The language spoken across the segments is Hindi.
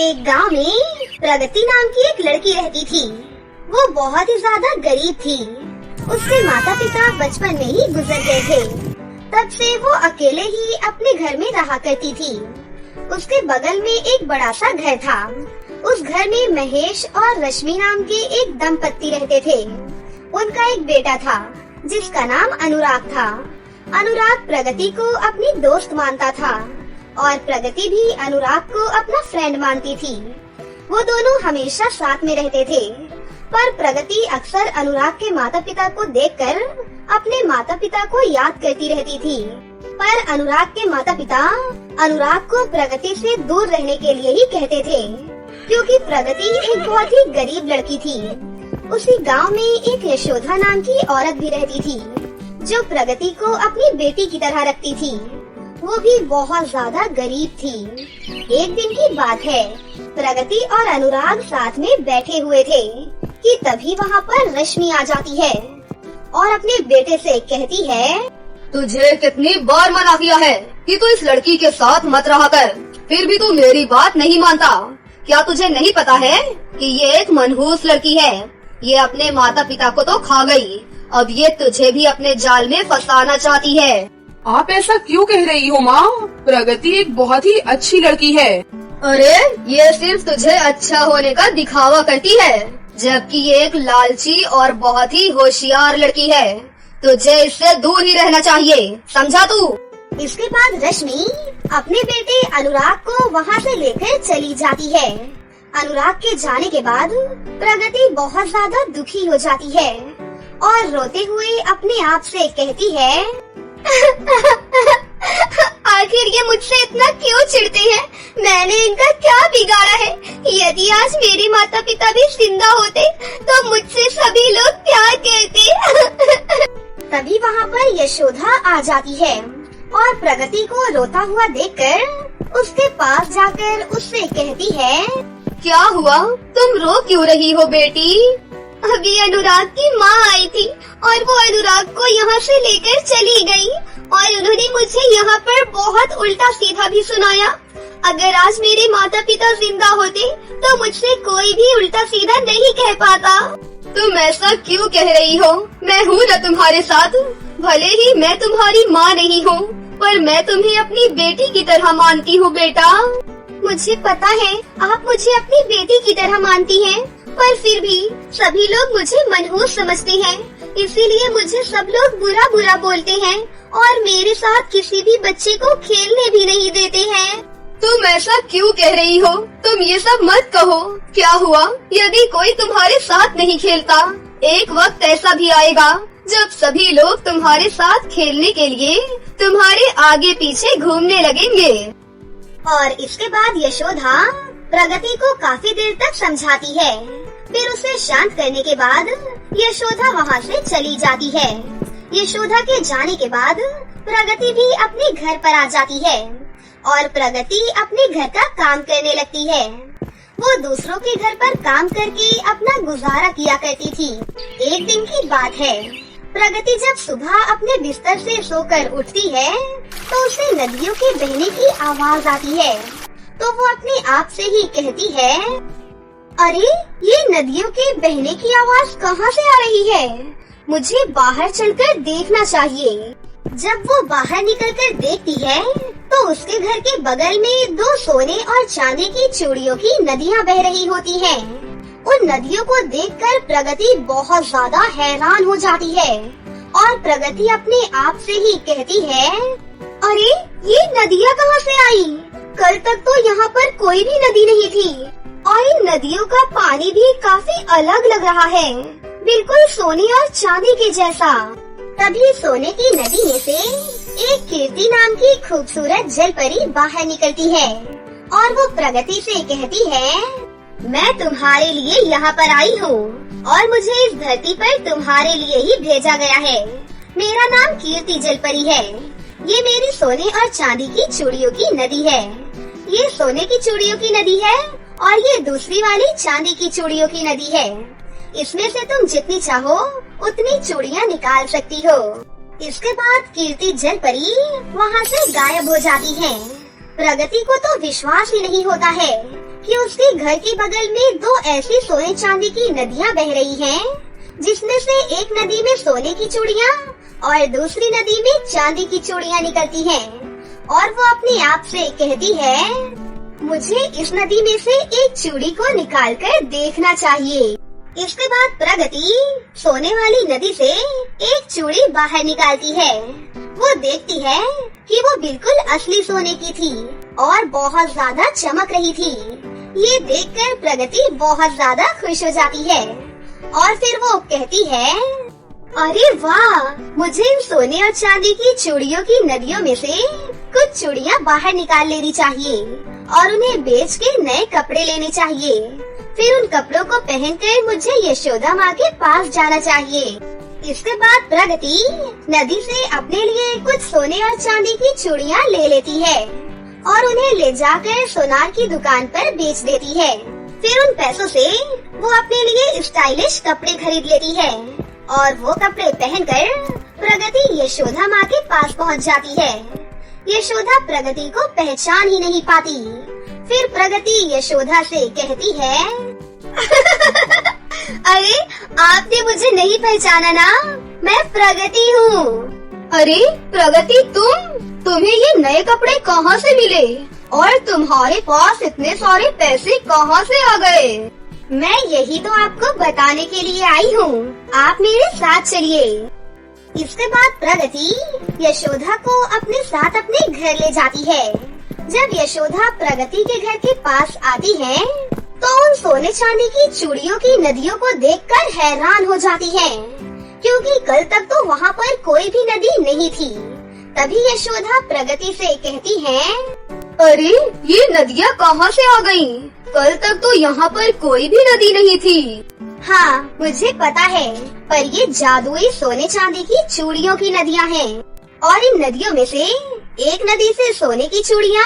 एक गांव में प्रगति नाम की एक लड़की रहती थी। वो बहुत ही ज्यादा गरीब थी। उसके माता पिता बचपन में ही गुजर गए थे। तब से वो अकेले ही अपने घर में रहा करती थी। उसके बगल में एक बड़ा सा घर था। उस घर में महेश और रश्मि नाम के एक दंपत्ति रहते थे। उनका एक बेटा था जिसका नाम अनुराग था। अनुराग प्रगति को अपनी दोस्त मानता था और प्रगति भी अनुराग को अपना फ्रेंड मानती थी। वो दोनों हमेशा साथ में रहते थे, पर प्रगति अक्सर अनुराग के माता पिता को देखकर अपने माता पिता को याद करती रहती थी। पर अनुराग के माता पिता अनुराग को प्रगति से दूर रहने के लिए ही कहते थे, क्योंकि प्रगति एक बहुत ही गरीब लड़की थी। उसी गांव में एक यशोदा नाम की औरत भी रहती थी, जो प्रगति को अपनी बेटी की तरह रखती थी। वो भी बहुत ज्यादा गरीब थी। एक दिन की बात है, प्रगति और अनुराग साथ में बैठे हुए थे कि तभी वहाँ पर रश्मि आ जाती है और अपने बेटे से कहती है, तुझे कितनी बार मना किया है कि तू इस लड़की के साथ मत रहा कर, फिर भी तू मेरी बात नहीं मानता। क्या तुझे नहीं पता है कि ये एक मनहूस लड़की है? ये अपने माता पिता को तो खा गई, अब ये तुझे भी अपने जाल में फंसाना चाहती है। आप ऐसा क्यों कह रही हो माँ? प्रगति एक बहुत ही अच्छी लड़की है। अरे ये सिर्फ तुझे अच्छा होने का दिखावा करती है, जबकि ये एक लालची और बहुत ही होशियार लड़की है। तुझे इससे दूर ही रहना चाहिए, समझा तू? इसके बाद रश्मि अपने बेटे अनुराग को वहाँ से लेकर चली जाती है। अनुराग के जाने के बाद प्रगति बहुत ज्यादा दुखी हो जाती है और रोते हुए अपने आप से कहती है, आखिर ये मुझसे इतना क्यों चिढ़ते हैं? मैंने इनका क्या बिगाड़ा है? यदि आज मेरे माता पिता भी जिंदा होते तो मुझसे सभी लोग प्यार करते। तभी वहाँ पर यशोदा आ जाती है और प्रगति को रोता हुआ देखकर उसके पास जाकर उससे कहती है, क्या हुआ? तुम रो क्यों रही हो बेटी? अभी अनुराग की माँ आई थी और वो अनुराग को यहाँ से लेकर चली गई और उन्होंने मुझे यहाँ पर बहुत उल्टा सीधा भी सुनाया। अगर आज मेरे माता पिता जिंदा होते तो मुझसे कोई भी उल्टा सीधा नहीं कह पाता। तुम ऐसा क्यों कह रही हो? मैं हूँ न तुम्हारे साथ। भले ही मैं तुम्हारी माँ नहीं हूँ, पर मैं तुम्हें अपनी बेटी की तरह मानती हूँ बेटा। मुझे पता है आप मुझे अपनी बेटी की तरह मानती हैं, पर फिर भी सभी लोग मुझे मनहूस समझते हैं, इसीलिए मुझे सब लोग बुरा बुरा बोलते हैं और मेरे साथ किसी भी बच्चे को खेलने भी नहीं देते हैं। तुम ऐसा क्यों कह रही हो? तुम ये सब मत कहो। क्या हुआ यदि कोई तुम्हारे साथ नहीं खेलता? एक वक्त ऐसा भी आएगा जब सभी लोग तुम्हारे साथ खेलने के लिए तुम्हारे आगे पीछे घूमने लगेंगे। और इसके बाद यशोदा प्रगति को काफी देर तक समझाती है। फिर उसे शांत करने के बाद यशोदा वहाँ से चली जाती है। यशोदा के जाने के बाद प्रगति भी अपने घर पर आ जाती है और प्रगति अपने घर का काम करने लगती है। वो दूसरों के घर पर काम करके अपना गुजारा किया करती थी। एक दिन की बात है, प्रगति जब सुबह अपने बिस्तर से सोकर उठती है तो उसे नदियों के बहने की आवाज आती है। तो वो अपने आप से ही कहती है, अरे ये नदियों के बहने की आवाज कहाँ से आ रही है? मुझे बाहर चलकर देखना चाहिए। जब वो बाहर निकलकर देखती है तो उसके घर के बगल में दो सोने और चांदी की चूड़ियों की नदियाँ बह रही होती हैं। उन नदियों को देखकर प्रगति बहुत ज्यादा हैरान हो जाती है और प्रगति अपने आप से ही कहती है, अरे ये नदियाँ कहाँ से आई? कल तक तो यहाँ पर कोई भी नदी नहीं थी और इन नदियों का पानी भी काफी अलग लग रहा है, बिल्कुल सोने और चांदी के जैसा। तभी सोने की नदी में से एक कीर्ति नाम की खूबसूरत जलपरी बाहर निकलती है और वो प्रगति से कहती है, मैं तुम्हारे लिए यहाँ पर आई हूँ और मुझे इस धरती पर तुम्हारे लिए ही भेजा गया है। मेरा नाम कीर्ति जलपरी है। ये मेरी सोने और चांदी की चूड़ियों की नदी है। ये सोने की चूड़ियों की नदी है और ये दूसरी वाली चांदी की चूड़ियों की नदी है। इसमें से तुम जितनी चाहो उतनी चूड़ियाँ निकाल सकती हो। इसके बाद कीर्ति जलपरी वहाँ से गायब हो जाती है। प्रगति को तो विश्वास ही नहीं होता है कि उसके घर के बगल में दो ऐसी सोने चांदी की नदियां बह रही हैं, जिसमें से एक नदी में सोने की चूड़ियां और दूसरी नदी में चांदी की चूड़ियां निकलती हैं। और वो अपने आप से कहती है, मुझे इस नदी में से एक चूड़ी को निकाल कर देखना चाहिए। इसके बाद प्रगति सोने वाली नदी से एक चूड़ी बाहर निकालती है। वो देखती है कि वो बिल्कुल असली सोने की थी और बहुत ज्यादा चमक रही थी। ये देखकर प्रगति बहुत ज्यादा खुश हो जाती है और फिर वो कहती है, अरे वाह, मुझे इन सोने और चांदी की चूड़ियों की नदियों में से कुछ चूड़ियाँ बाहर निकाल लेनी चाहिए और उन्हें बेच के नए कपड़े लेने चाहिए। फिर उन कपड़ों को पहनकर मुझे यशोदा माँ के पास जाना चाहिए। इसके बाद प्रगति नदी से अपने लिए कुछ सोने और चांदी की चूड़ियाँ ले लेती है और उन्हें ले जाकर सोनार की दुकान पर बेच देती है। फिर उन पैसों से वो अपने लिए स्टाइलिश कपड़े खरीद लेती है और वो कपड़े पहनकर प्रगति यशोदा माँ के पास पहुँच जाती है। यशोदा प्रगति को पहचान ही नहीं पाती। फिर प्रगति यशोदा से कहती है, अरे आपने मुझे नहीं पहचाना ना, मैं प्रगति हूँ। अरे प्रगति, तुम्हें ये नए कपड़े कहाँ से मिले और तुम्हारे पास इतने सारे पैसे कहाँ से आ गए? मैं यही तो आपको बताने के लिए आई हूँ, आप मेरे साथ चलिए। इसके बाद प्रगति यशोदा को अपने साथ अपने घर ले जाती है। जब यशोदा प्रगति के घर के पास आती है तो उन सोने चांदी की चूड़ियों की नदियों को देखकर हैरान हो जाती है, क्योंकि कल तक तो वहाँ पर कोई भी नदी नहीं थी। तभी यशोदा प्रगति से कहती है, अरे ये नदियाँ कहाँ से आ गईं? कल तक तो यहाँ पर कोई भी नदी नहीं थी। हाँ, मुझे पता है, पर ये जादुई सोने चांदी की चूड़ियों की नदियाँ हैं और इन नदियों में से एक नदी से सोने की चूड़ियाँ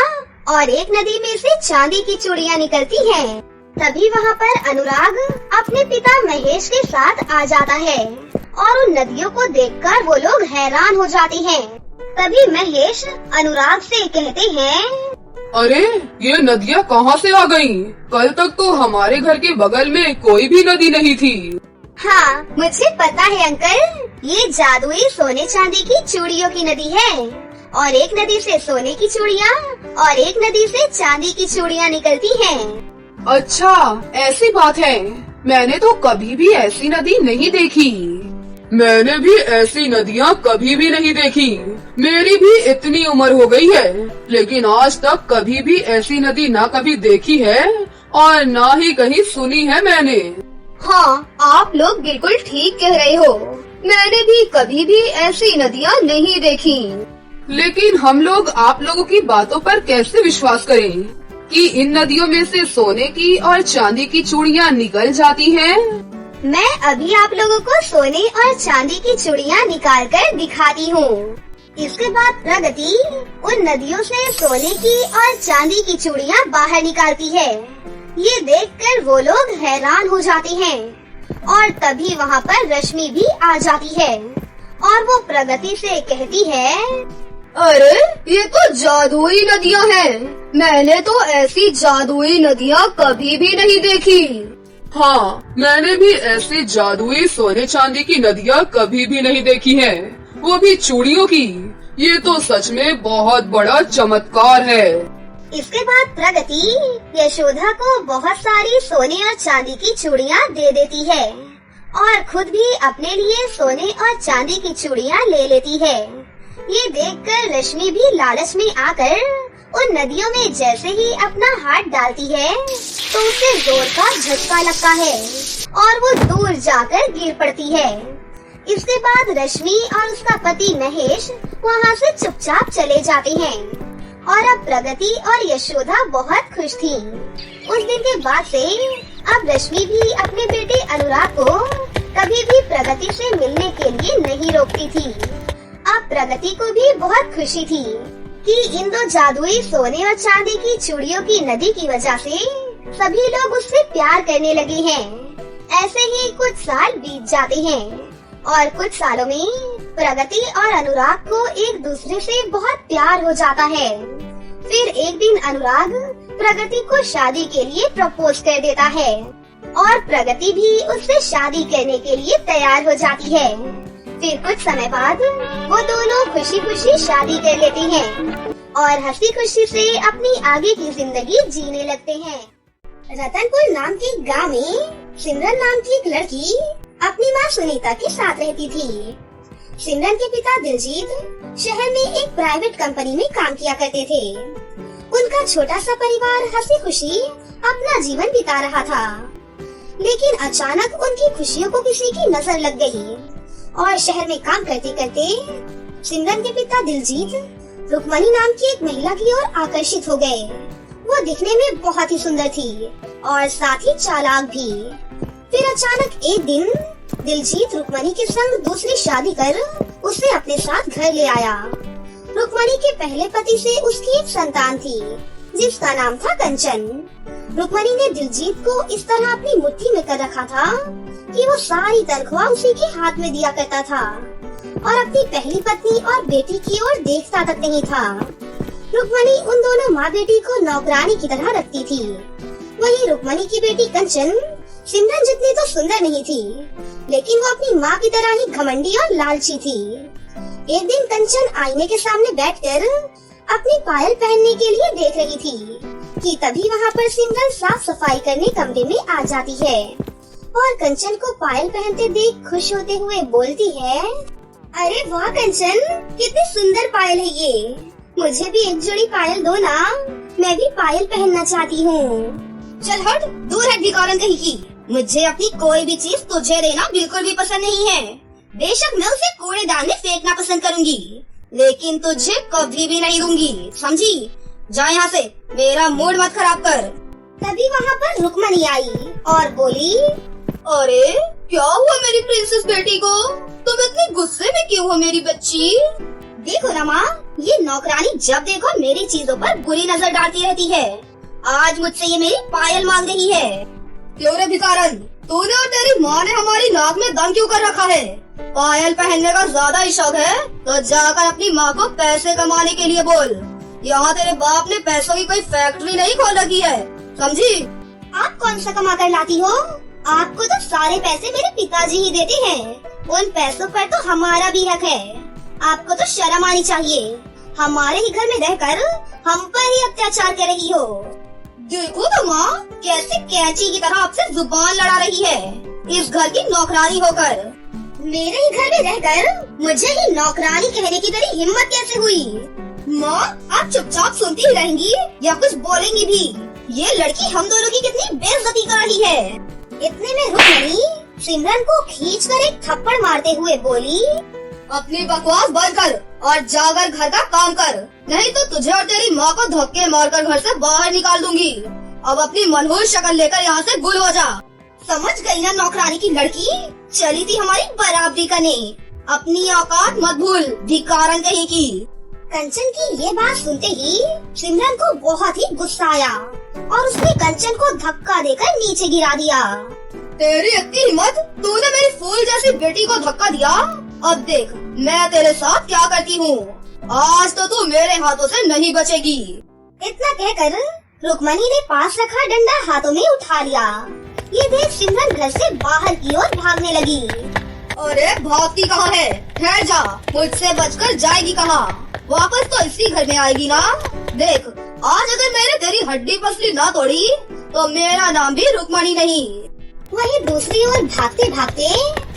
और एक नदी में से चांदी की चूड़ियाँ निकलती हैं। तभी वहाँ पर अनुराग अपने पिता महेश के साथ आ जाता है और उन नदियों को देखकर वो लोग हैरान हो जाते हैं। तभी महेश अनुराग से कहते हैं, अरे ये नदियाँ कहाँ से आ गईं? कल तक तो हमारे घर के बगल में कोई भी नदी नहीं थी। हाँ, मुझे पता है अंकल, ये जादुई सोने चांदी की चूड़ियों की नदी है और एक नदी से सोने की चूड़ियाँ और एक नदी से चांदी की चूड़ियाँ निकलती हैं। अच्छा, ऐसी बात है। मैंने तो कभी भी ऐसी नदी नहीं देखी। मैंने भी ऐसी नदियाँ कभी भी नहीं देखी। मेरी भी इतनी उम्र हो गई है, लेकिन आज तक कभी भी ऐसी नदी ना कभी देखी है और ना ही कहीं सुनी है मैंने। हाँ, आप लोग बिल्कुल ठीक कह रहे हो। मैंने भी कभी भी ऐसी नदियाँ नहीं देखी। लेकिन हम लोग आप लोगों की बातों पर कैसे विश्वास करें कि इन नदियों में से सोने की और चांदी की चूड़ियाँ निकल जाती हैं? मैं अभी आप लोगों को सोने और चांदी की चूड़ियाँ निकाल कर दिखाती हूँ। इसके बाद प्रगति उन नदियों से सोने की और चांदी की चूड़ियाँ बाहर निकालती है। ये देखकर वो लोग हैरान हो जाते हैं और तभी वहाँ पर रश्मि भी आ जाती है और वो प्रगति से कहती है, अरे ये तो जादुई नदियाँ हैं। मैंने तो ऐसी जादुई नदियाँ कभी भी नहीं देखी। हाँ, मैंने भी ऐसी जादुई सोने चांदी की नदियाँ कभी भी नहीं देखी है, वो भी चूड़ियों की। ये तो सच में बहुत बड़ा चमत्कार है। इसके बाद प्रगति यशोदा को बहुत सारी सोने और चांदी की चूड़ियाँ दे देती है और खुद भी अपने लिए सोने और चांदी की चूड़ियाँ ले लेती है। ये देखकर रश्मि भी लालच में आकर उन नदियों में जैसे ही अपना हाथ डालती है तो उसे जोर का झटका लगता है और वो दूर जाकर गिर पड़ती है। इसके बाद रश्मि और उसका पति महेश वहाँ से चुपचाप चले जाते हैं और अब प्रगति और यशोदा बहुत खुश थी। उस दिन के बाद से अब रश्मि भी अपने बेटे अनुराग को कभी भी प्रगति से मिलने के लिए नहीं रोकती थी। अब प्रगति को भी बहुत खुशी थी कि इन दो जादुई सोने और चांदी की चूड़ियों की नदी की वजह से सभी लोग उससे प्यार करने लगे हैं। ऐसे ही कुछ साल बीत जाते हैं और कुछ सालों में प्रगति और अनुराग को एक दूसरे से बहुत प्यार हो जाता है। फिर एक दिन अनुराग प्रगति को शादी के लिए प्रपोज कर देता है और प्रगति भी उससे शादी करने के लिए तैयार हो जाती है। फिर कुछ समय बाद वो दोनों खुशी खुशी शादी कर लेते हैं और हंसी खुशी से अपनी आगे की जिंदगी जीने लगते हैं। रतनपुर नाम के गांव में सिमरन नाम की एक लड़की अपनी माँ सुनीता के साथ रहती थी। सिमरन के पिता दिलजीत शहर में एक प्राइवेट कंपनी में काम किया करते थे। उनका छोटा सा परिवार हंसी खुशी अपना जीवन बिता रहा था, लेकिन अचानक उनकी खुशियों को किसी की नजर लग गई और शहर में काम करते करते सिमरन के पिता दिलजीत रुक्मणी नाम की एक महिला की ओर आकर्षित हो गए। वो दिखने में बहुत ही सुंदर थी और साथ ही चालाक भी। फिर अचानक एक दिन दिलजीत रुक्मणी के संग दूसरी शादी कर उसे अपने साथ घर ले आया। रुक्मणी के पहले पति से उसकी एक संतान थी जिसका नाम था कंचन। रुक्मणी ने दिलजीत को इस तरह अपनी मुट्ठी में कर रखा था कि वो सारी तनख्वाह उसी के हाथ में दिया करता था और अपनी पहली पत्नी और बेटी की ओर देखता तक नहीं था। रुक्मणी उन दोनों माँ बेटी को नौकरानी की तरह रखती थी। वहीं रुक्मणी की बेटी कंचन सिमरन जितनी तो सुंदर नहीं थी, लेकिन वो अपनी माँ की तरह ही घमंडी और लालची थी। एक दिन कंचन आईने के सामने बैठकर अपनी पायल पहनने के लिए देख रही थी कि तभी वहाँ पर सिमरन साफ सफाई करने कमरे में आ जाती है और कंचन को पायल पहनते देख खुश होते हुए बोलती है, अरे वाह कंचन, कितनी सुंदर पायल है ये। मुझे भी एक जोड़ी पायल दो ना, मैं भी पायल पहनना चाहती हूँ। चल हट, दूर हट भिखारन कहीं की। मुझे अपनी कोई भी चीज तुझे देना बिल्कुल भी पसंद नहीं है। बेशक मैं उसे कूड़ेदान में फेंकना पसंद करूंगी, लेकिन तुझे कभी भी नहीं दूंगी, समझी? जा यहाँ से, मेरा मूड मत खराब कर। तभी वहाँ पर रुक्मणी आई और बोली, अरे क्या हुआ मेरी प्रिंसेस बेटी को? तुम इतने गुस्से में क्यों हो मेरी बच्ची? देखो ना माँ, ये नौकरानी जब देखो मेरी चीजों पर बुरी नजर डालती रहती है। आज मुझसे ये मेरी पायल मांग रही है। क्यों रे भिखारन, तूने और तेरी माँ ने हमारी नाक में दम क्यों कर रखा है? पायल पहनने का ज्यादा ही शौक है तो जाकर अपनी माँ को पैसे कमाने के लिए बोल। यहाँ तेरे बाप ने पैसों की कोई फैक्ट्री नहीं खोल रखी है, समझी? आप कौन सा कमा कर लाती हो? आपको तो सारे पैसे मेरे पिताजी ही देते हैं। उन पैसों पर तो हमारा भी हक है। आपको तो शर्म आनी चाहिए। हमारे ही घर में रहकर हम पर ही अत्याचार कर रही हो। देखो तो माँ, कैसे कैंची की तरह आपसे जुबान लड़ा रही है, इस घर की नौकरानी होकर। मेरे ही घर में रहकर मुझे ही नौकरानी कहने की तेरी हिम्मत कैसे हुई? माँ, आप चुपचाप सुनती ही रहेंगी या कुछ बोलेंगी भी? ये लड़की हम दोनों की कितनी बेइज्जती कर रही है। इतने में रुक्मणी सिमरन को खींचकर एक थप्पड़ मारते हुए बोली, अपनी बकवास बंद कर और जाकर घर का काम कर, नहीं तो तुझे और तेरी माँ को धक्के मारकर घर से बाहर निकाल दूंगी। अब अपनी मनहूस शक्ल लेकर यहाँ से गुल हो जा। समझ गई ना नौकरानी की लड़की? चली थी हमारी बराबरी करने, अपनी औकात मत भूल, भिखारन कहीं की। कंचन की ये बात सुनते ही सिमरन को बहुत ही गुस्सा आया और उसने कंचन को धक्का देकर नीचे गिरा दिया। तेरी इतनी हिम्मत, तूने मेरी फूल जैसी बेटी को धक्का दिया? अब देख मैं तेरे साथ क्या करती हूँ। आज तो तू मेरे हाथों से नहीं बचेगी। इतना कहकर रुक्मणी ने पास रखा डंडा हाथों में उठा लिया। ये देख सिमरन घर से बाहर की ओर भागने लगी। अरे भागती कहाँ है? ठहर जा, मुझसे बचकर जाएगी कहाँ? वापस तो इसी घर में आएगी ना। देख, आज अगर मैंने तेरी हड्डी पसली ना तोड़ी तो मेरा नाम भी रुक्मणी नहीं। वहीं दूसरी ओर भागते भागते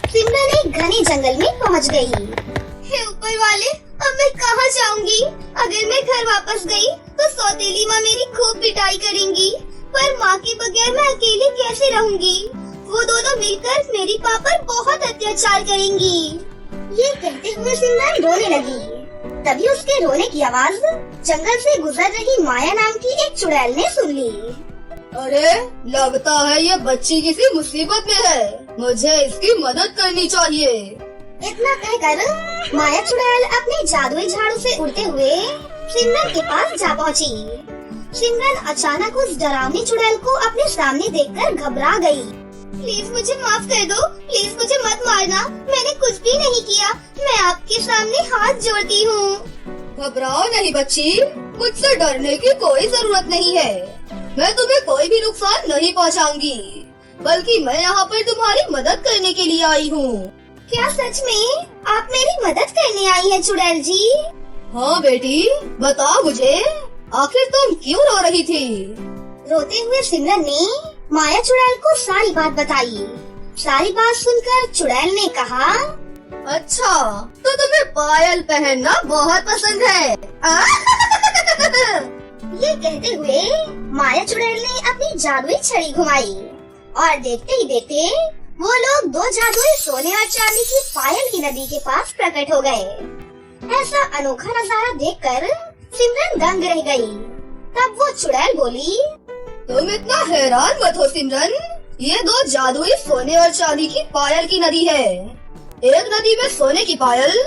सिमरन एक घने जंगल में पहुंच गई। हे ऊपर वाले, अब मैं कहाँ जाऊंगी? अगर मैं घर वापस गई तो सौतेली माँ मेरी खूब पिटाई करेंगी, पर माँ के बगैर मैं अकेले कैसे रहूंगी? वो दोनों मिलकर मेरी पापा पर बहुत अत्याचार करेंगी। ये कहते हुए सिमरन रोने लगी। तभी उसके रोने की आवाज जंगल से गुजर रही माया नाम की एक चुड़ैल ने सुन ली। अरे लगता है ये बच्ची किसी मुसीबत में है, मुझे इसकी मदद करनी चाहिए। इतना कहकर माया चुड़ैल अपने जादुई झाड़ू से उड़ते हुए सिमरन के पास जा पहुंची। सिमरन अचानक उस डरावनी चुड़ैल को अपने सामने देखकर घबरा गई। प्लीज मुझे माफ कर दो, प्लीज मुझे मत मारना, मैंने कुछ भी नहीं किया, मैं आपके सामने हाथ जोड़ती हूँ। घबराओ नहीं बच्ची, मुझसे डरने की कोई जरूरत नहीं है। मैं तुम्हें कोई भी नुकसान नहीं पहुंचाऊंगी, बल्कि मैं यहाँ पर तुम्हारी मदद करने के लिए आई हूँ। क्या सच में आप मेरी मदद करने आई हैं चुड़ैल जी? हाँ बेटी, बताओ मुझे, आखिर तुम क्यों रो रही थी? रोते हुए सिमरन ने माया चुड़ैल को सारी बात बताई। सारी बात सुनकर चुड़ैल ने कहा, अच्छा, तो तुम्हें पायल पहनना बहुत पसंद है। ये कहते हुए माया चुड़ैल ने अपनी जादुई छड़ी घुमाई और देखते ही देखते वो लोग दो जादुई सोने और चांदी की पायल की नदी के पास प्रकट हो गए। ऐसा अनोखा नजारा देखकर सिमरन दंग रह गई। तब वो चुड़ैल बोली, तुम इतना हैरान मत हो सिमरन, ये दो जादुई सोने और चांदी की पायल की नदी है। एक नदी में सोने की पायल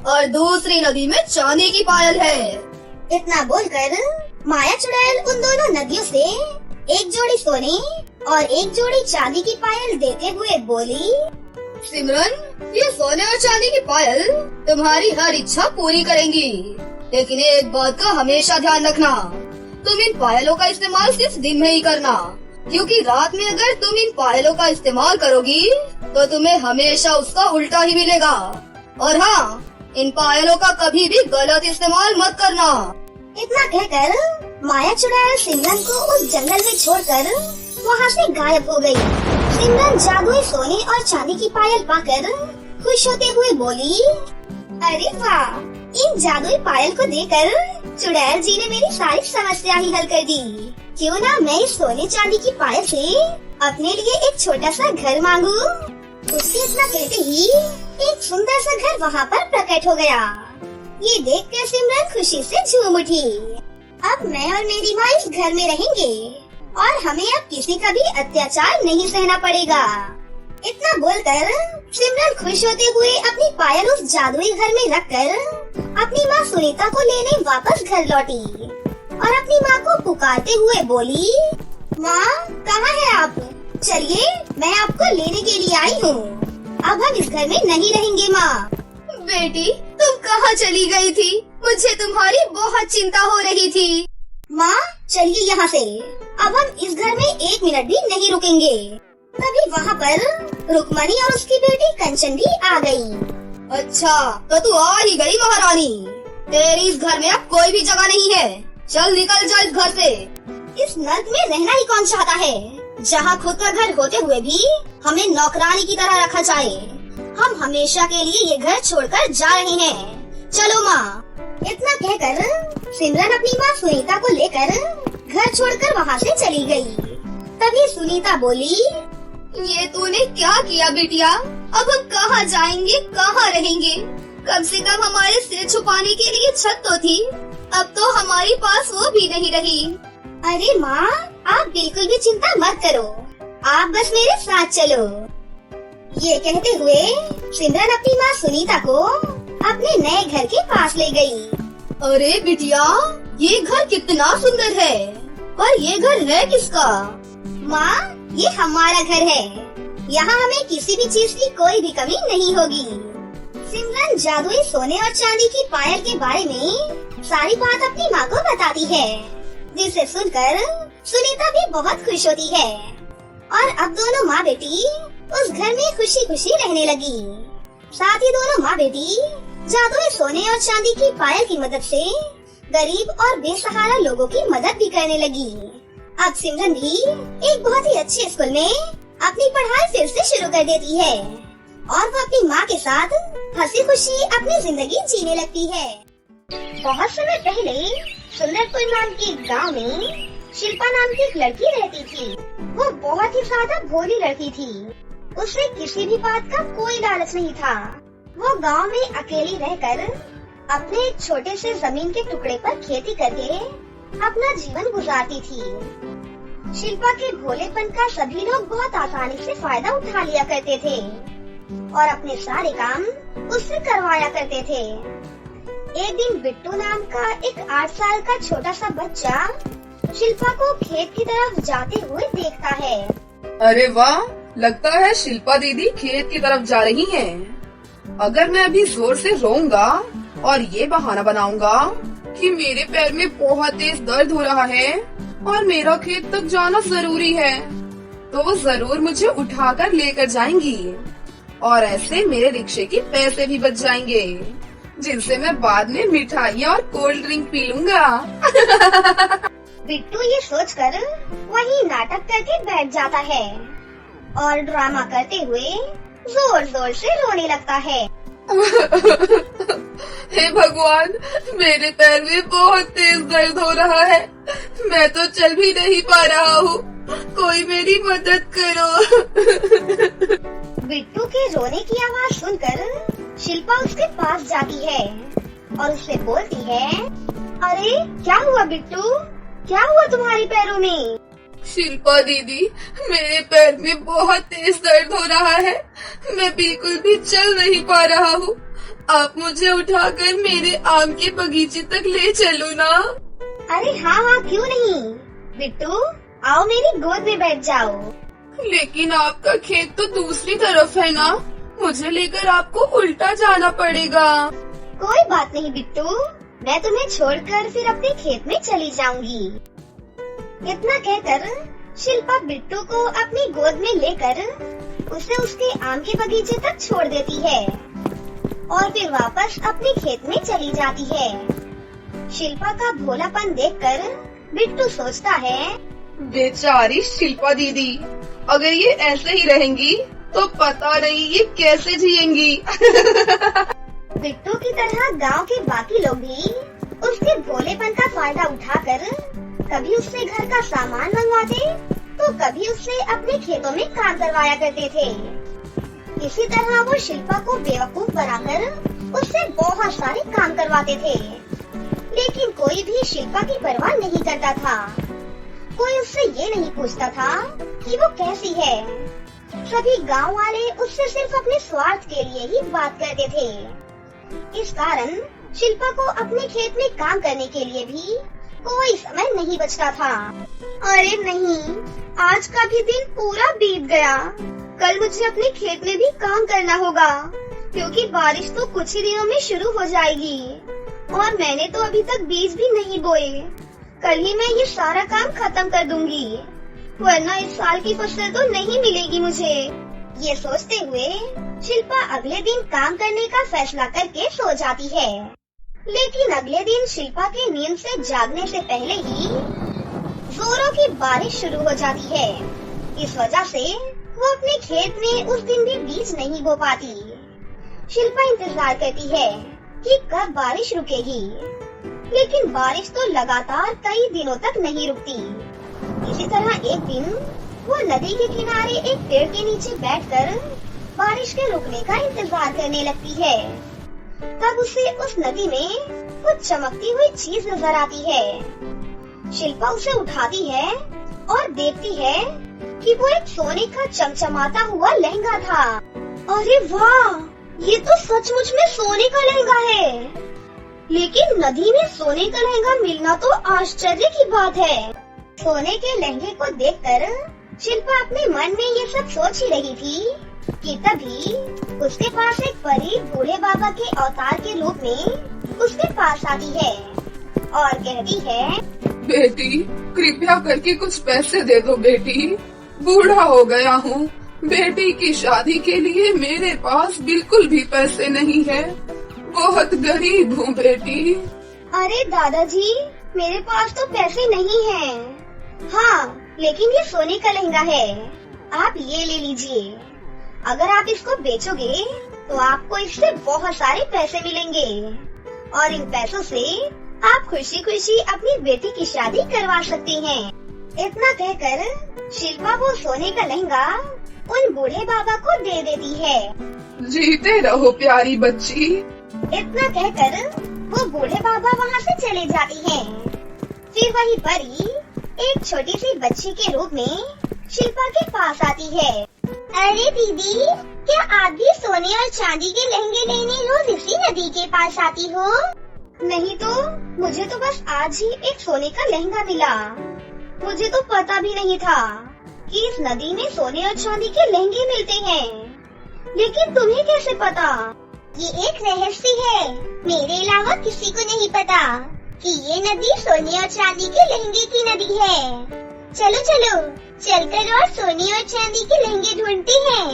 और दूसरी नदी में चांदी की पायल है। इतना बोलकर माया चुड़ैल उन दोनों नदियों से एक जोड़ी सोने और एक जोड़ी चांदी की पायल देते हुए बोली, सिमरन, ये सोने और चांदी की पायल तुम्हारी हर इच्छा पूरी करेंगी, लेकिन एक बात का हमेशा ध्यान रखना, तुम इन पायलों का इस्तेमाल सिर्फ दिन में ही करना, क्योंकि रात में अगर तुम इन पायलों का इस्तेमाल करोगी तो तुम्हें हमेशा उसका उल्टा ही मिलेगा। और हाँ, इन पायलों का कभी भी गलत इस्तेमाल मत करना। इतना कहकर माया चुड़ैल सिमरन को उस जंगल में छोड़कर वहाँ से गायब हो गई। सिमरन जादुई सोने और चांदी की पायल पाकर खुश होते हुए बोली, अरे वाह, इन जादुई पायल को देकर चुड़ैल जी ने मेरी सारी समस्या ही हल कर दी। क्यों ना मैं इस सोने चांदी की पायल से अपने लिए एक छोटा सा घर मांगू। उसके इतना कहते ही एक सुंदर सा घर वहाँ पर प्रकट हो गया। ये देखकर सिमरन खुशी से झूम उठी। अब मैं और मेरी माँ इस घर में रहेंगे और हमें अब किसी का भी अत्याचार नहीं सहना पड़ेगा। इतना बोलकर सिमरन खुश होते हुए अपनी पायल उस जादुई घर में रखकर अपनी माँ सुनीता को लेने वापस घर लौटी और अपनी माँ को पुकारते हुए बोली, माँ कहाँ है आप? चलिए, मैं आपको लेने के लिए आई हूँ। अब हम इस घर में नहीं रहेंगे माँ। बेटी, तुम कहाँ चली गई थी? मुझे तुम्हारी बहुत चिंता हो रही थी। माँ चलिए यहाँ से, अब हम इस घर में एक मिनट भी नहीं रुकेंगे। तभी वहाँ पर रुक्मणी और उसकी बेटी कंचन भी आ गई। अच्छा, तो तू आ ही गई महारानी। तेरी इस घर में अब कोई भी जगह नहीं है, चल निकल जा इस घर से। इस नर्क में रहना ही कौन चाहता है, जहाँ खुद का घर होते हुए भी हमें नौकरानी की तरह रखा जाए। हम हमेशा के लिए ये घर छोड़कर जा रहे हैं। चलो माँ। इतना कहकर सिमरन अपनी माँ सुनीता को लेकर घर छोड़कर वहाँ से चली गई। तभी सुनीता बोली, ये तूने क्या किया बिटिया? अब हम कहाँ जाएंगे, कहाँ रहेंगे? कम से कम हमारे सिर छुपाने के लिए छत तो थी, अब तो हमारे पास वो भी नहीं रही। अरे माँ, आप बिल्कुल भी चिंता मत करो, आप बस मेरे साथ चलो। ये कहते हुए सिमरन अपनी माँ सुनीता को अपने नए घर के पास ले गई। अरे बिटिया, ये घर कितना सुंदर है, पर ये घर है किसका? माँ, ये हमारा घर है, यहाँ हमें किसी भी चीज की कोई भी कमी नहीं होगी। सिमरन जादुई सोने और चांदी की पायल के बारे में सारी बात अपनी माँ को बताती है, जिसे सुनकर सुनीता भी बहुत खुश होती है और अब दोनों माँ बेटी उस घर में खुशी खुशी रहने लगी। साथ ही दोनों माँ बेटी जादुई सोने और चांदी की पायल की मदद से गरीब और बेसहारा लोगों की मदद भी करने लगी। अब सिमरन भी एक बहुत ही अच्छे स्कूल में अपनी पढ़ाई फिर से शुरू कर देती है और वो अपनी माँ के साथ हंसी खुशी अपनी जिंदगी जीने लगती है। बहुत समय पहले सुंदरपुर नाम के गांव में शिल्पा नाम की एक लड़की रहती थी। वो बहुत ही ज्यादा भोली लड़की थी। उसे किसी भी बात का कोई लालच नहीं था। वो गांव में अकेली रहकर अपने एक छोटे से जमीन के टुकड़े पर खेती करके अपना जीवन गुजारती थी। शिल्पा के भोलेपन का सभी लोग बहुत आसानी से फायदा उठा लिया करते थे और अपने सारे काम उससे करवाया करते थे। एक दिन बिट्टू नाम का एक 8 साल का छोटा सा बच्चा शिल्पा को खेत की तरफ जाते हुए देखता है। अरे वाह, लगता है शिल्पा दीदी खेत की तरफ जा रही हैं। अगर मैं अभी जोर से रोऊंगा और ये बहाना बनाऊंगा कि मेरे पैर में बहुत तेज दर्द हो रहा है और मेरा खेत तक जाना जरूरी है, तो वो जरूर मुझे उठाकर लेकर जाएंगी और ऐसे मेरे रिक्शे के पैसे भी बच जाएंगे, जिनसे मैं बाद में मिठाइयाँ और कोल्ड ड्रिंक पी लूंगा। बिट्टू ये सोचकर वही नाटक करके बैठ जाता है और ड्रामा करते हुए जोर जोर से रोने लगता है। हे भगवान, मेरे पैर में बहुत तेज दर्द हो रहा है, मैं तो चल भी नहीं पा रहा हूँ, कोई मेरी मदद करो। बिट्टू के रोने की आवाज सुनकर शिल्पा उसके पास जाती है और उससे बोलती है, अरे क्या हुआ बिट्टू, क्या हुआ तुम्हारे पैरों में? शिल्पा दीदी, मेरे पैर में बहुत तेज दर्द हो रहा है, मैं बिल्कुल भी चल नहीं पा रहा हूँ, आप मुझे उठाकर मेरे आम के बगीचे तक ले चलो ना। अरे हाँ, क्यों नहीं। बिट्टू आओ मेरी गोद में बैठ जाओ। लेकिन आपका खेत तो दूसरी तरफ है ना, मुझे लेकर आपको उल्टा जाना पड़ेगा। कोई बात नहीं बिट्टू, मैं तुम्हें छोड़कर फिर अपने खेत में चली जाऊंगी। इतना कहकर शिल्पा बिट्टू को अपनी गोद में लेकर उसे उसके आम के बगीचे तक छोड़ देती है और फिर वापस अपने खेत में चली जाती है। शिल्पा का भोलापन देखकर बिट्टू सोचता है, बेचारी शिल्पा दीदी, अगर ये ऐसे ही रहेंगी तो पता नहीं ये कैसे जिएंगी। बिट्टू की तरह गांव के बाकी लोग भी उसके भोलेपन का फायदा उठाकर कभी उससे घर का सामान मंगवाते तो कभी उससे अपने खेतों में काम करवाया करते थे। इसी तरह वो शिल्पा को बेवकूफ बनाकर उससे बहुत सारे काम करवाते थे, लेकिन कोई भी शिल्पा की परवाह नहीं करता था। कोई उससे ये नहीं पूछता था कि वो कैसी है। सभी गांव वाले उससे सिर्फ अपने स्वार्थ के लिए ही बात करते थे। इस कारण शिल्पा को अपने खेत में काम करने के लिए भी कोई समय नहीं बचता था। अरे नहीं, आज का भी दिन पूरा बीत गया। कल मुझे अपने खेत में भी काम करना होगा, क्योंकि बारिश तो कुछ ही दिनों में शुरू हो जाएगी और मैंने तो अभी तक बीज भी नहीं बोए। कल ही मैं ये सारा काम खत्म कर दूंगी, वरना इस साल की फसल तो नहीं मिलेगी मुझे। ये सोचते हुए शिल्पा अगले दिन काम करने का फैसला करके सो जाती है। लेकिन अगले दिन शिल्पा के नींद से जागने से पहले ही जोरों की बारिश शुरू हो जाती है। इस वजह से वो अपने खेत में उस दिन भी बीज नहीं बो पाती। शिल्पा इंतजार करती है कि कब बारिश रुकेगी, लेकिन बारिश तो लगातार कई दिनों तक नहीं रुकती। इसी तरह एक दिन वो नदी के किनारे एक पेड़ के नीचे बैठकर बारिश के रुकने का इंतजार करने लगती है। तब उसे उस नदी में कुछ चमकती हुई चीज नजर आती है। शिल्पा उसे उठाती है और देखती है कि वो एक सोने का चमचमाता हुआ लहंगा था। अरे वाह, ये तो सचमुच में सोने का लहंगा है। लेकिन नदी में सोने का लहंगा मिलना तो आश्चर्य की बात है। सोने के लहंगे को देखकर शिल्पा अपने मन में ये सब सोच ही रही थी कि तभी उसके पास एक परी बूढ़े बाबा के अवतार के रूप में उसके पास आती है और कहती है, बेटी, कृपया करके कुछ पैसे दे दो बेटी, बूढ़ा हो गया हूँ। बेटी की शादी के लिए मेरे पास बिल्कुल भी पैसे नहीं है, बहुत गरीब हूँ बेटी। अरे दादाजी, मेरे पास तो पैसे नहीं हैं। हाँ, लेकिन ये सोने का लहंगा है, आप ये ले लीजिए। अगर आप इसको बेचोगे तो आपको इससे बहुत सारे पैसे मिलेंगे और इन पैसों से आप खुशी खुशी अपनी बेटी की शादी करवा सकती हैं। इतना कहकर शिल्पा वो सोने का लहंगा उन बूढ़े बाबा को दे देती है। जीते रहो प्यारी बच्ची। इतना कहकर वो बूढ़े बाबा वहाँ से चले जाती हैं। फिर वही परी एक छोटी सी बच्ची के रूप में शिल्पा के पास आती है। अरे दीदी, क्या आप भी सोने और चांदी के लहंगे लेने रोज इसी नदी के पास आती हो? नहीं तो, मुझे तो बस आज ही एक सोने का लहंगा मिला। मुझे तो पता भी नहीं था कि इस नदी में सोने और चांदी के लहंगे मिलते हैं। लेकिन तुम्हें कैसे पता? ये एक रहस्य है, मेरे अलावा किसी को नहीं पता। कि ये नदी सोने और चांदी के लहंगे की नदी है। चलो चलो चलकर और सोने और चांदी के लहंगे ढूंढते हैं।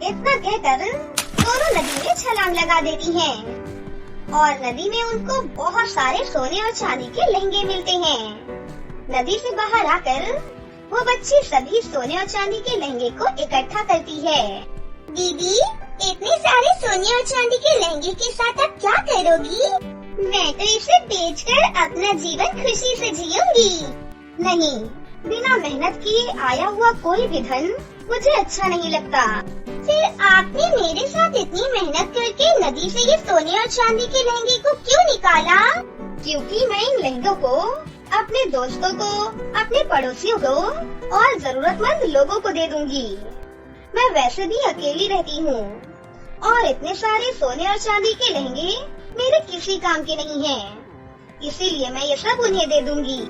इतना कहकर दोनों नदी में छलांग लगा देती हैं और नदी में उनको बहुत सारे सोने और चांदी के लहंगे मिलते हैं। नदी से बाहर आकर वो बच्ची सभी सोने और चांदी के लहंगे को इकट्ठा करती है। दीदी, इतने सारे सोने और चांदी के लहंगे के साथ आप क्या करोगी? मैं तो इसे बेचकर अपना जीवन खुशी से जीऊंगी। नहीं, बिना मेहनत किए आया हुआ कोई भी धन मुझे अच्छा नहीं लगता। फिर आपने मेरे साथ इतनी मेहनत करके नदी से ये सोने और चांदी के लहंगे को क्यों निकाला? क्योंकि मैं इन लहंगों को अपने दोस्तों को, अपने पड़ोसियों को और जरूरतमंद लोगों को दे दूंगी। मैं वैसे भी अकेली रहती हूँ और इतने सारे सोने और चांदी के लहंगे मेरे किसी काम के नहीं हैं। इसीलिए मैं ये सब उन्हें दे दूंगी।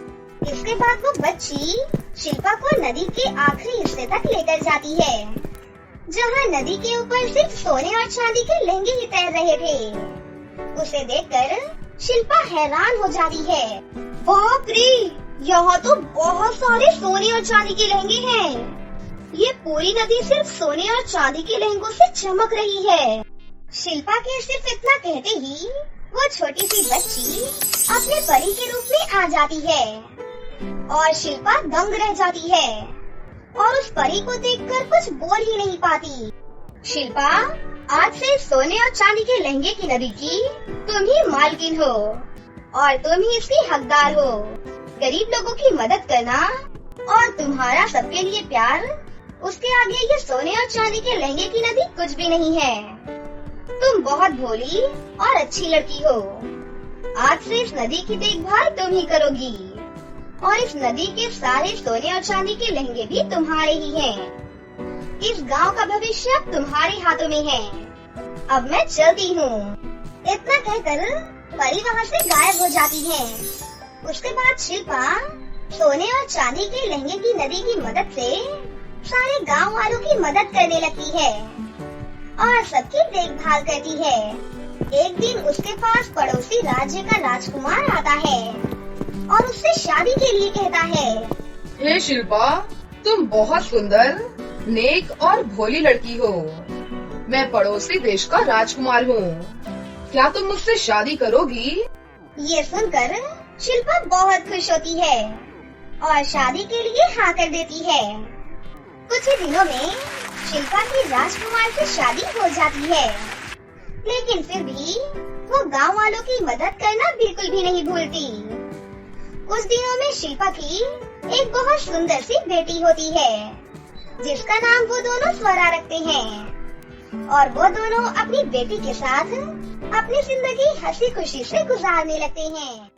इसके बाद वो बच्ची शिल्पा को नदी के आखिरी हिस्से तक लेकर जाती है, जहाँ नदी के ऊपर सिर्फ सोने और चांदी के लहंगे ही तैर रहे थे। उसे देखकर शिल्पा हैरान हो जाती है। बाप रे, यहाँ तो बहुत सारे सोने और चांदी के लहंगे हैं। ये पूरी नदी सिर्फ सोने और चांदी के लहंगों से चमक रही है। शिल्पा के सिर्फ इतना कहते ही वो छोटी सी बच्ची अपने परी के रूप में आ जाती है और शिल्पा दंग रह जाती है और उस परी को देखकर कुछ बोल ही नहीं पाती। शिल्पा, आज से सोने और चांदी के लहंगे की नदी की तुम ही मालकिन हो और तुम ही इसकी हकदार हो। गरीब लोगों की मदद करना और तुम्हारा सबके लिए प्यार, उसके आगे ये सोने और चांदी के लहंगे की नदी कुछ भी नहीं है। तुम बहुत भोली और अच्छी लड़की हो। आज से इस नदी की देखभाल तुम ही करोगी और इस नदी के सारे सोने और चांदी के लहंगे भी तुम्हारे ही हैं। इस गांव का भविष्य अब तुम्हारे हाथों में है। अब मैं चलती हूँ। इतना कहकर परी वहाँ से गायब हो जाती है। उसके बाद शिल्पा सोने और चांदी के लहंगे की नदी की मदद से सारे गांव वालों की मदद करने लगती है और सबकी देखभाल करती है। एक दिन उसके पास पड़ोसी राज्य का राजकुमार आता है और उससे शादी के लिए कहता है। हे शिल्पा, तुम बहुत सुंदर, नेक और भोली लड़की हो। मैं पड़ोसी देश का राजकुमार हूँ। क्या तुम मुझसे शादी करोगी? ये सुनकर शिल्पा बहुत खुश होती है और शादी के लिए हाँ कर देती है। कुछ ही दिनों में शिल्पा की राजकुमार से शादी हो जाती है, लेकिन फिर भी वो गांव वालों की मदद करना बिल्कुल भी नहीं भूलती। कुछ दिनों में शिल्पा की एक बहुत सुंदर सी बेटी होती है, जिसका नाम वो दोनों स्वरा रखते हैं और वो दोनों अपनी बेटी के साथ अपनी जिंदगी हंसी खुशी से गुजारने लगते हैं।